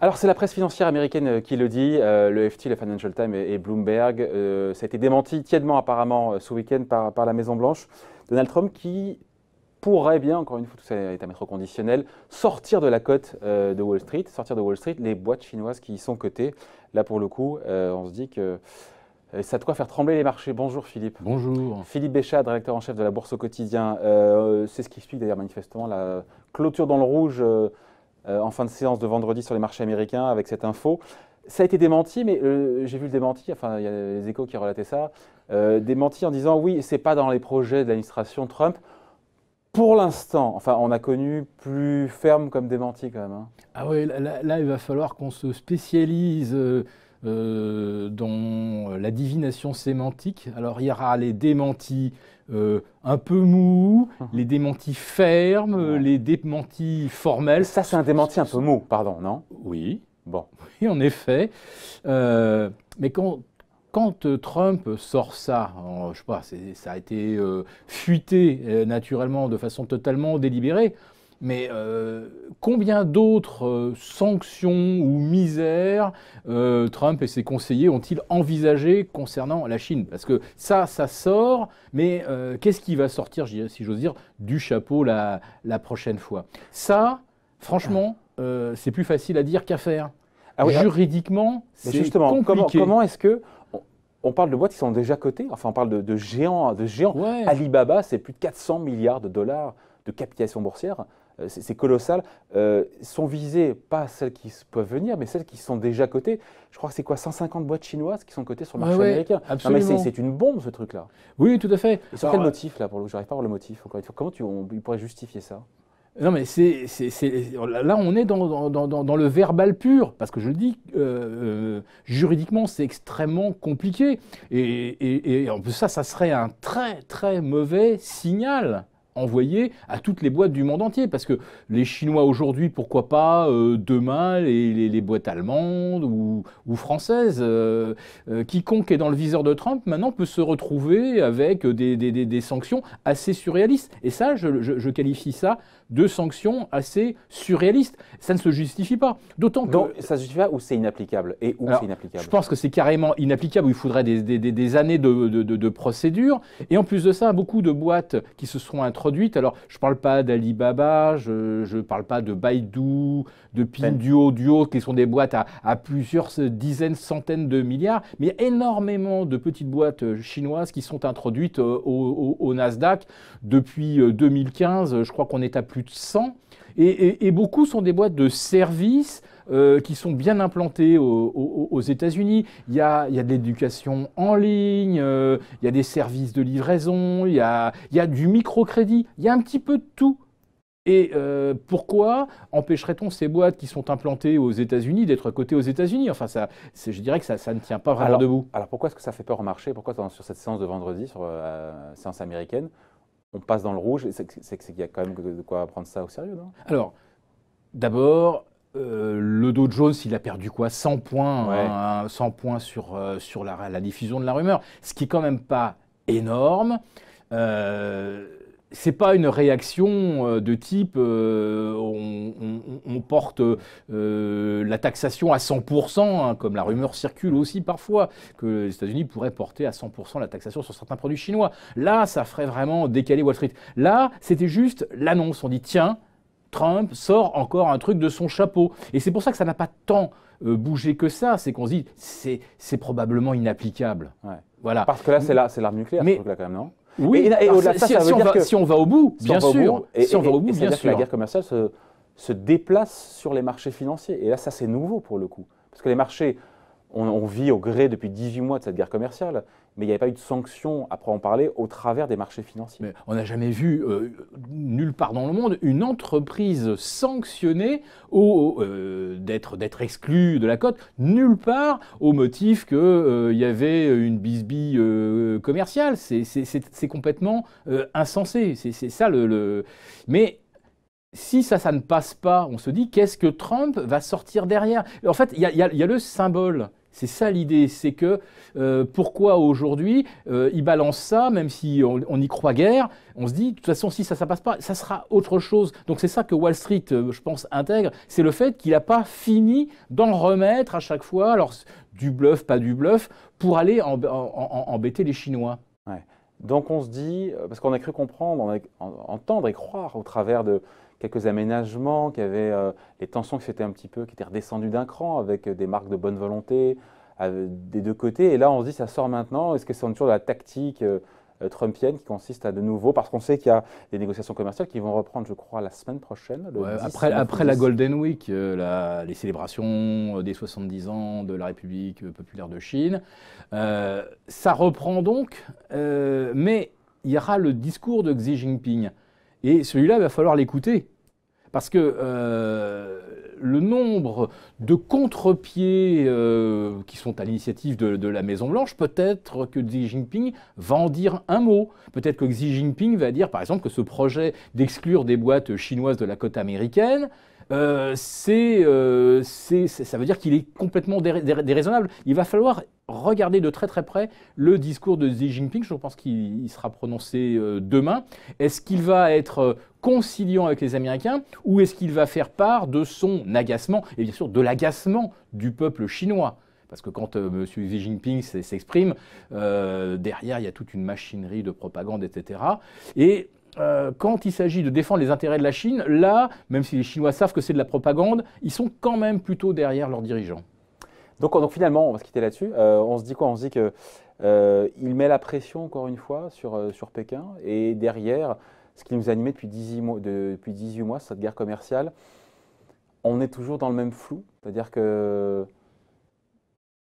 Alors c'est la presse financière américaine qui le dit, le FT, le Financial Times et Bloomberg. Ça a été démenti tièdement apparemment ce week-end par la Maison-Blanche. Donald Trump qui pourrait bien, encore une fois, tout ça est à mettre au conditionnel, sortir de la cote de Wall Street, sortir de Wall Street les boîtes chinoises qui y sont cotées. Là pour le coup, on se dit que ça a de quoi faire trembler les marchés. Bonjour Philippe. Bonjour. Philippe Béchade, rédacteur en chef de la Bourse au quotidien. C'est ce qui explique d'ailleurs manifestement la clôture dans le rouge en fin de séance de vendredi sur les marchés américains avec cette info. Ça a été démenti, mais j'ai vu le démenti, enfin il y a les Échos qui relataient ça, démenti en disant oui, c'est pas dans les projets de l'administration Trump. Pour l'instant, enfin on a connu plus ferme comme démenti quand même. Hein. Ah oui, là il va falloir qu'on se spécialise dans la divination sémantique. Alors il y aura les démentis un peu mous, les démentis fermes, les démentis formels. Ça c'est un démenti un peu mou, pardon, non? Oui. Bon. Oui, en effet. Mais quand Trump sort ça, je sais pas, ça a été fuité naturellement de façon totalement délibérée, mais combien d'autres sanctions ou misères Trump et ses conseillers ont-ils envisagé concernant la Chine? Parce que ça sort, mais qu'est-ce qui va sortir, si j'ose dire, du chapeau la prochaine fois? Ça, franchement, c'est plus facile à dire qu'à faire. Ah oui, juridiquement, c'est compliqué. Comment est-ce que on parle de boîtes qui sont déjà cotées? Enfin, on parle de géants. Ouais. Alibaba, c'est plus de 400 milliards de dollars de capitalisation boursière. C'est colossal. Sont visées pas celles qui peuvent venir, mais celles qui sont déjà cotées. Je crois que c'est quoi, 150 boîtes chinoises qui sont cotées sur le marché américain. Absolument. Non, mais c'est une bombe ce truc-là. Oui, tout à fait. Et sur quel motif là? J'arrive pas à voir le motif. Encore une fois, comment il pourrait justifier ça? Non, mais là, on est dans le verbal pur, parce que je le dis, juridiquement, c'est extrêmement compliqué. Et en plus, ça serait un très, très mauvais signal envoyé à toutes les boîtes du monde entier. Parce que les Chinois aujourd'hui, pourquoi pas demain les boîtes allemandes ou françaises. Quiconque est dans le viseur de Trump, maintenant, peut se retrouver avec des sanctions assez surréalistes. Et ça, je qualifie ça de sanctions assez surréalistes. Ça ne se justifie pas. D'autant que... Donc, ça se justifie pas ou c'est inapplicable? Et où c'est inapplicable? Je pense que c'est carrément inapplicable, où il faudrait des années de procédure. Et en plus de ça, beaucoup de boîtes qui se seront introduites, alors je ne parle pas d'Alibaba, je ne parle pas de Baidu, de Pinduoduo, qui sont des boîtes à plusieurs dizaines, centaines de milliards, mais il y a énormément de petites boîtes chinoises qui sont introduites au Nasdaq depuis 2015. Je crois qu'on est à plus de 100. Et beaucoup sont des boîtes de services qui sont bien implantées aux États-Unis. Il y a de l'éducation en ligne, il y a des services de livraison, il y a du microcrédit, il y a un petit peu de tout. Et pourquoi empêcherait-on ces boîtes qui sont implantées aux États-Unis d'être cotées aux États-Unis? Enfin, je dirais que ça ne tient pas vraiment debout. Alors pourquoi est-ce que ça fait peur au marché? Pourquoi sur cette séance de vendredi, sur la séance américaine, on passe dans le rouge? C'est qu'il y a quand même de quoi prendre ça au sérieux, non? Alors, d'abord, le Dow Jones, il a perdu quoi? 100 points, ouais. 100 points sur la diffusion de la rumeur, ce qui est quand même pas énorme. C'est pas une réaction de type on porte la taxation à 100%, hein, comme la rumeur circule aussi parfois, que les États-Unis pourraient porter à 100% la taxation sur certains produits chinois. Là, ça ferait vraiment décaler Wall Street. Là, c'était juste l'annonce. On dit tiens, Trump sort encore un truc de son chapeau. Et c'est pour ça que ça n'a pas tant bougé que ça. C'est qu'on se dit c'est probablement inapplicable. Ouais. Voilà. Parce que là, c'est l'arme nucléaire, ce truc-là, quand même, non? Oui, et au-delà de ça, ça veut dire que si on va au bout, bien sûr. Si on va au bout, bien sûr. Que la guerre commerciale se déplace sur les marchés financiers. Et là, ça, c'est nouveau pour le coup. Parce que les marchés, on vit au gré depuis 18 mois de cette guerre commerciale, mais il n'y avait pas eu de sanctions, après en parler, au travers des marchés financiers. Mais on n'a jamais vu, nulle part dans le monde, une entreprise sanctionnée d'être exclue de la cote, nulle part au motif qu'il y avait une bisbille commerciale. C'est complètement insensé. C'est ça Mais si ça ne passe pas, on se dit, qu'est-ce que Trump va sortir derrière? En fait, il y a le symbole. C'est ça l'idée, c'est que pourquoi aujourd'hui ils balancent ça, même si on y croit guère, on se dit de toute façon si ça passe pas, ça sera autre chose. Donc c'est ça que Wall Street, je pense, intègre, c'est le fait qu'il n'a pas fini d'en remettre à chaque fois, alors du bluff, pas du bluff, pour aller embêter les Chinois. Ouais. Donc on se dit, parce qu'on a cru comprendre, entendre et croire au travers de quelques aménagements, qu'il y avait les tensions qui étaient redescendues d'un cran avec des marques de bonne volonté des deux côtés. Et là on se dit, ça sort maintenant. Est-ce que c'est toujours de la tactique trumpienne qui consiste à de nouveau, parce qu'on sait qu'il y a des négociations commerciales qui vont reprendre, je crois, la semaine prochaine. Ouais, après la Golden Week, les célébrations des 70 ans de la République populaire de Chine, ça reprend donc, mais il y aura le discours de Xi Jinping. Et celui-là, il va falloir l'écouter. Parce que le nombre de contre-pieds qui sont à l'initiative de la Maison-Blanche, peut-être que Xi Jinping va en dire un mot. Peut-être que Xi Jinping va dire, par exemple, que ce projet d'exclure des boîtes chinoises de la côte américaine, ça veut dire qu'il est complètement déraisonnable. Il va falloir regarder de très très près le discours de Xi Jinping. Je pense qu'il sera prononcé demain. Est-ce qu'il va être conciliant avec les Américains ou est-ce qu'il va faire part de son agacement et bien sûr de l'agacement du peuple chinois? Parce que quand M. Xi Jinping s'exprime, derrière il y a toute une machinerie de propagande, etc. Et quand il s'agit de défendre les intérêts de la Chine, là, même si les Chinois savent que c'est de la propagande, ils sont quand même plutôt derrière leurs dirigeants. Donc finalement, on va se quitter là-dessus. On se dit quoi? On se dit qu'il met la pression, encore une fois, sur Pékin. Et derrière, ce qui nous animait depuis 18 mois, cette guerre commerciale, on est toujours dans le même flou. C'est-à-dire que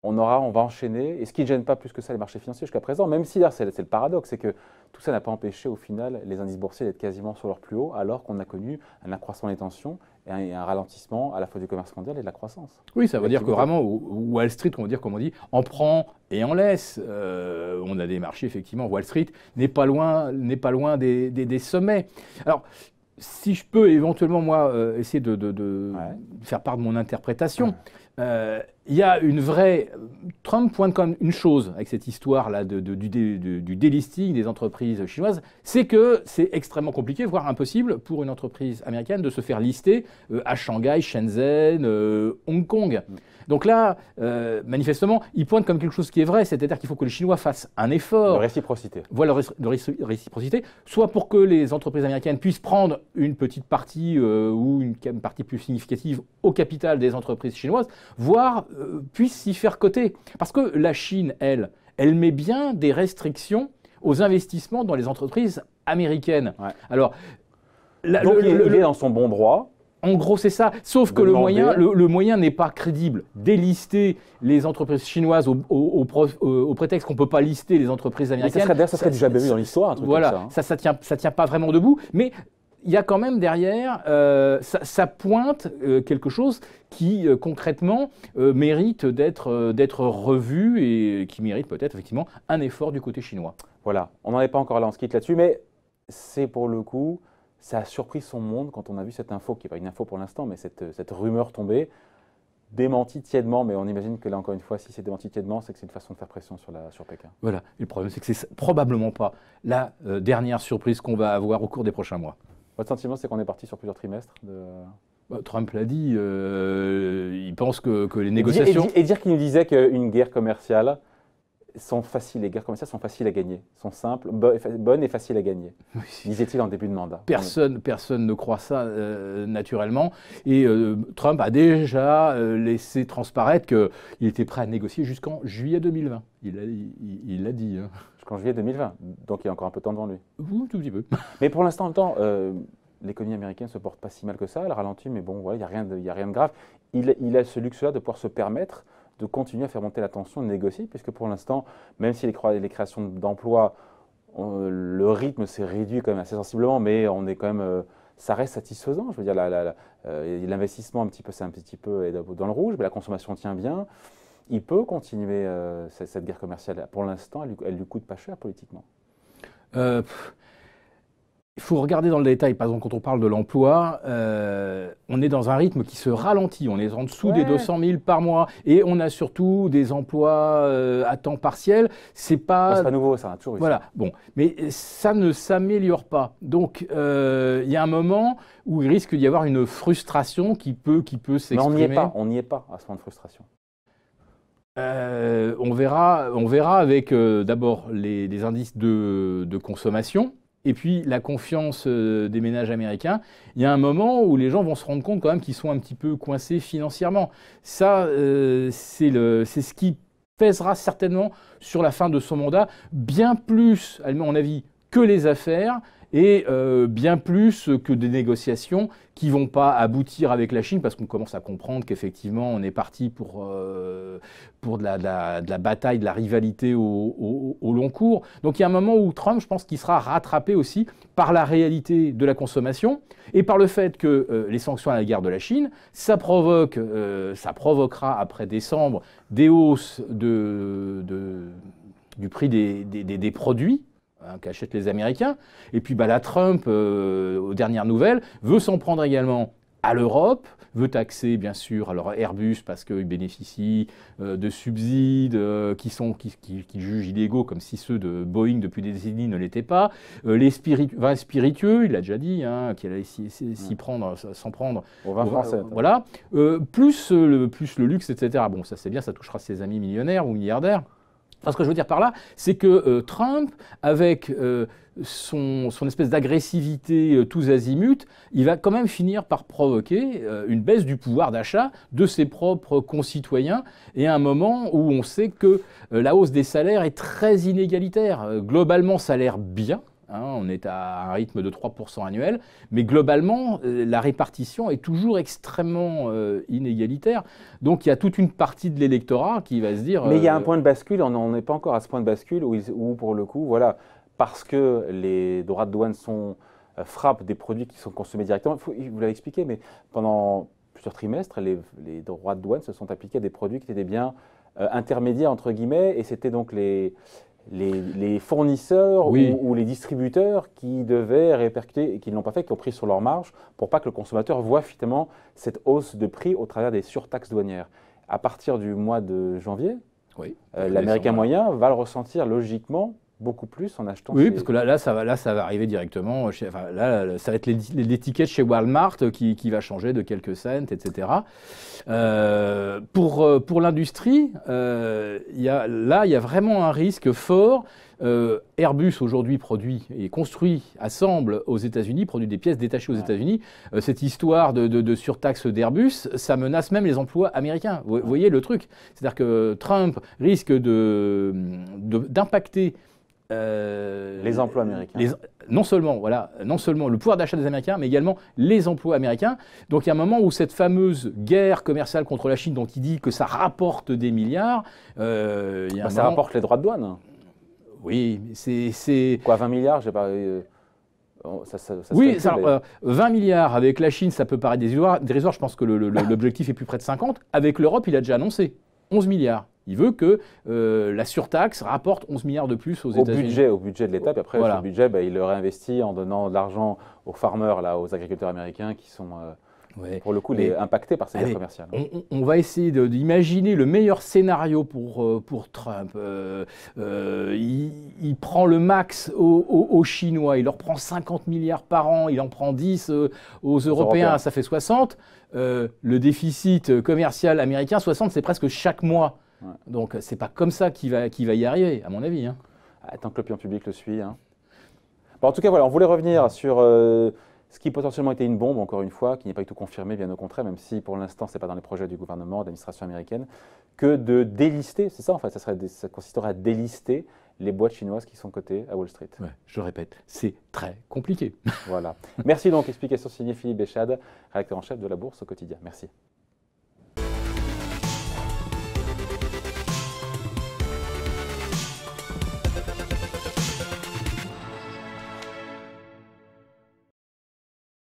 on va enchaîner. Et ce qui ne gêne pas plus que ça les marchés financiers jusqu'à présent, même si c'est le paradoxe, c'est que tout ça n'a pas empêché au final les indices boursiers d'être quasiment sur leur plus haut, alors qu'on a connu un accroissement des tensions et un ralentissement à la fois du commerce mondial et de la croissance. Oui, ça veut dire que vraiment, Wall Street, on va dire, comme on dit, en prend et en laisse. On a des marchés, effectivement, Wall Street n'est pas loin des sommets. Alors, si je peux éventuellement, moi, essayer de faire part de mon interprétation, il y a une vraie... Trump pointe comme une chose avec cette histoire-là du délisting des entreprises chinoises, c'est que c'est extrêmement compliqué, voire impossible pour une entreprise américaine de se faire lister à Shanghai, Shenzhen, Hong Kong. Donc là, manifestement, il pointe comme quelque chose qui est vrai, c'est-à-dire qu'il faut que les Chinois fassent un effort. De réciprocité. Voilà, de réciprocité, soit pour que les entreprises américaines puissent prendre une petite partie ou une partie plus significative au capital des entreprises chinoises, voire puissent s'y faire coter. Parce que la Chine, elle met bien des restrictions aux investissements dans les entreprises américaines. Ouais. Alors, donc il est dans son bon droit. En gros, c'est ça. Sauf que le moyen n'est pas crédible. Délister les entreprises chinoises au prétexte qu'on ne peut pas lister les entreprises américaines. Ça serait du jamais vu dans l'histoire, un truc voilà, comme ça. Hein. Ça tient pas vraiment debout. Mais il y a quand même derrière, ça pointe quelque chose qui concrètement mérite d'être revu et qui mérite peut-être effectivement un effort du côté chinois. Voilà, on n'en est pas encore là, on se quitte là-dessus, mais c'est pour le coup, ça a surpris son monde quand on a vu cette info, qui n'est pas une info pour l'instant, mais cette rumeur tomber, démentie tièdement, mais on imagine que là encore une fois, si c'est démenti tièdement, c'est que c'est une façon de faire pression sur Pékin. Voilà, et le problème c'est que c'est probablement pas la dernière surprise qu'on va avoir au cours des prochains mois. Votre sentiment, c'est qu'on est parti sur plusieurs trimestres Trump l'a dit, il pense que les négociations... Et dire qu'il nous disait qu'une guerre commerciale, les guerres commerciales sont faciles à gagner, sont simples, bonnes et faciles à gagner, oui. Disait-il en début de mandat. Personne ne croit ça naturellement. Et Trump a déjà laissé transparaître qu'il était prêt à négocier jusqu'en juillet 2020. Il l'a dit. Hein. Jusqu'en juillet 2020, donc il y a encore un peu de temps devant lui. Oui, tout petit peu. Mais pour l'instant, en même temps, l'économie américaine ne se porte pas si mal que ça, elle ralentit, mais bon, voilà, il n'y a rien de grave. Il a ce luxe-là de pouvoir se permettre de continuer à faire monter la tension, de négocier, puisque pour l'instant, même si les créations d'emplois, le rythme s'est réduit quand même assez sensiblement, mais on est quand même, ça reste satisfaisant. Je veux dire, l'investissement c'est un petit peu dans le rouge, mais la consommation tient bien. Il peut continuer cette guerre commerciale. Pour l'instant, elle lui coûte pas cher politiquement. Il faut regarder dans le détail. Par exemple, quand on parle de l'emploi, on est dans un rythme qui se ralentit. On est en dessous des 200 000 par mois. Et on a surtout des emplois à temps partiel. C'est pas nouveau, ça a toujours eu. Voilà. Bon. Mais ça ne s'améliore pas. Donc, il y a un moment où il risque d'y avoir une frustration qui peut s'exprimer. Mais on n'y est pas à ce moment de frustration. On verra avec d'abord les indices de consommation. Et puis la confiance des ménages américains, il y a un moment où les gens vont se rendre compte quand même qu'ils sont un petit peu coincés financièrement. Ça, c'est ce qui pèsera certainement sur la fin de son mandat, bien plus, à mon avis, que les affaires et bien plus que des négociations qui ne vont pas aboutir avec la Chine, parce qu'on commence à comprendre qu'effectivement, on est parti pour de la bataille, de la rivalité au long cours. Donc il y a un moment où Trump, je pense qu'il sera rattrapé aussi par la réalité de la consommation et par le fait que les sanctions à l'égard de la Chine, ça provoquera après décembre des hausses du prix des produits qu'achètent les Américains. Et puis là, Trump, aux dernières nouvelles, veut s'en prendre également à l'Europe, veut taxer bien sûr alors Airbus parce qu'il bénéficie de subsides qu'il juge illégaux, comme si ceux de Boeing depuis des décennies ne l'étaient pas. Les vins spiritueux, il l'a déjà dit, qu'il allait s'en prendre au vin français. Voilà. Plus le luxe, etc. Bon, ça c'est bien, ça touchera ses amis millionnaires ou milliardaires. Ce que je veux dire par là, c'est que Trump, avec son espèce d'agressivité tous azimuts, il va quand même finir par provoquer une baisse du pouvoir d'achat de ses propres concitoyens, et à un moment où on sait que la hausse des salaires est très inégalitaire. Globalement, ça a l'air bien. On est à un rythme de 3% annuel, mais globalement, la répartition est toujours extrêmement inégalitaire. Donc il y a toute une partie de l'électorat qui va se dire… Mais il y a un point de bascule, on n'est pas encore à ce point de bascule où pour le coup, voilà, parce que les droits de douane frappent des produits qui sont consommés directement, vous l'avez expliqué, mais pendant plusieurs trimestres, les droits de douane se sont appliqués à des produits qui étaient des biens intermédiaires, entre guillemets, et c'était donc les fournisseurs ou les distributeurs qui devaient répercuter et qui ne l'ont pas fait, qui ont pris sur leur marge pour pas que le consommateur voit finalement cette hausse de prix au travers des surtaxes douanières. À partir du mois de janvier, l'Américain moyen va le ressentir logiquement beaucoup plus en achetant. Oui, parce que là, ça va arriver directement. Là, ça va être l'étiquette chez Walmart qui va changer de quelques cents, etc. Pour l'industrie, il y a vraiment un risque fort. Airbus aujourd'hui produit et construit, assemble aux États-Unis, produit des pièces détachées aux États-Unis. Cette histoire de surtaxe d'Airbus, ça menace même les emplois américains. Vous voyez le truc. C'est-à-dire que Trump risque d'impacter les emplois américains. Non seulement le pouvoir d'achat des Américains, mais également les emplois américains. Donc il y a un moment où cette fameuse guerre commerciale contre la Chine, dont il dit que ça rapporte des milliards, ça rapporte les droits de douane. Oui, c'est… Quoi, 20 milliards, j'ai pas… oui, 20 milliards avec la Chine, ça peut paraître dérisoire. Je pense que l'objectif est plus près de 50. Avec l'Europe, il a déjà annoncé 11 11 Il veut que la surtaxe rapporte 11 milliards de plus aux États-Unis. Au budget de l'État, puis après, ce budget, il le réinvestit en donnant de l'argent aux farmers, aux agriculteurs américains qui sont, pour le coup, impactés par ces guerres commerciales. On va essayer d'imaginer le meilleur scénario pour Trump. Il prend le max aux Chinois, il leur prend 50 milliards par an, il en prend 10 aux Européens, ça fait 60. Le déficit commercial américain, 60, c'est presque chaque mois. Ouais. Donc, c'est pas comme ça qu'il va y arriver, à mon avis. Tant que l'opinion publique le suit. Bon, en tout cas, voilà, on voulait revenir sur ce qui potentiellement était une bombe, encore une fois, qui n'est pas du tout confirmé, bien au contraire, même si pour l'instant, ce n'est pas dans les projets du gouvernement, de l'administration américaine, que de délister, c'est ça en fait, ça consisterait à délister les boîtes chinoises qui sont cotées à Wall Street. Ouais, je répète, c'est très compliqué. Voilà. Merci donc, explication signée Philippe Béchade, rédacteur en chef de la Bourse au quotidien. Merci.